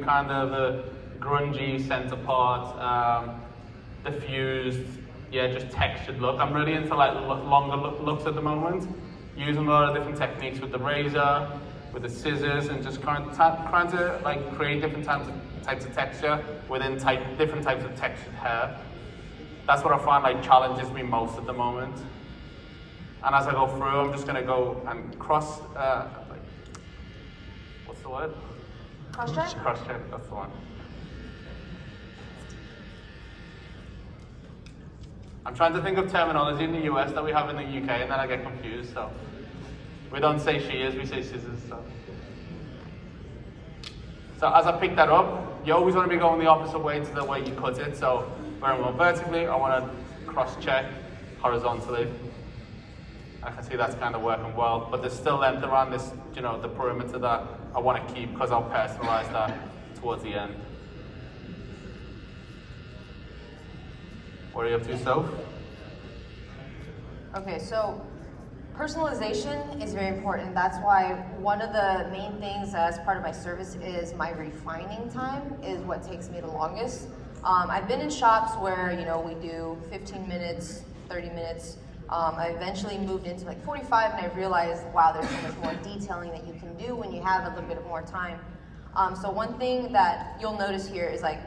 Kind of a grungy center part, diffused, yeah, just textured look. I'm really into like longer looks at the moment, using a lot of different techniques with the razor, with the scissors, and just trying to like create different types of texture within different types of textured hair. That's what I find like challenges me most at the moment. And as I go through, I'm just gonna go and cross, what's the word? Cross-check? Cross-check, that's the one. I'm trying to think of terminology in the US that we have in the UK, and then I get confused, so. We don't say shears, we say scissors, so. So as I pick that up, you always want to be going the opposite way to the way you cut it. So where I'm going vertically, I want to cross-check horizontally. I can see that's kind of working well, but there's still length around this, you know, the perimeter that I want to keep because I'll personalize that towards the end. What are you up to, Soph? Okay, so personalization is very important. That's why one of the main things as part of my service is my refining time is what takes me the longest. I've been in shops where, you know, we do 15 minutes, 30 minutes. I eventually moved into like 45 and I realized, wow, there's so much more detailing that you can do when you have a little bit more time. So one thing that you'll notice here is like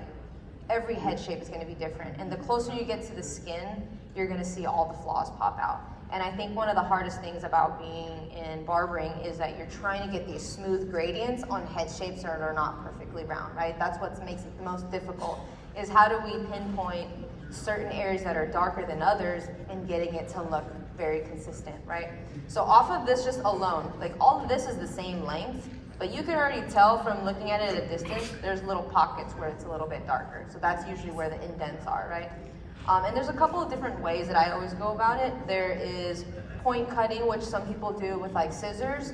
every head shape is going to be different. And the closer you get to the skin, you're going to see all the flaws pop out. And I think one of the hardest things about being in barbering is that you're trying to get these smooth gradients on head shapes that are not perfectly round, right? That's what makes it the most difficult, is how do we pinpoint certain areas that are darker than others and getting it to look very consistent, right? So off of this just alone, like all of this is the same length, but you can already tell from looking at it at a distance, there's little pockets where it's a little bit darker. So that's usually where the indents are, right? And there's a couple of different ways that I always go about it. There is point cutting, which some people do with like scissors.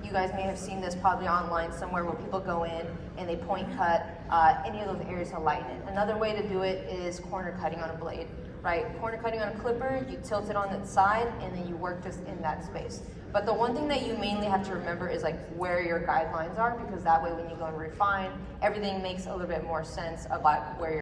You guys may have seen this probably online somewhere where people go in and they point cut any of those areas to lighten it. Another way to do it is corner cutting on a blade, right? Corner cutting on a clipper, you tilt it on its side and then you work just in that space. But the one thing that you mainly have to remember is like where your guidelines are, because that way when you go and refine, everything makes a little bit more sense about where you're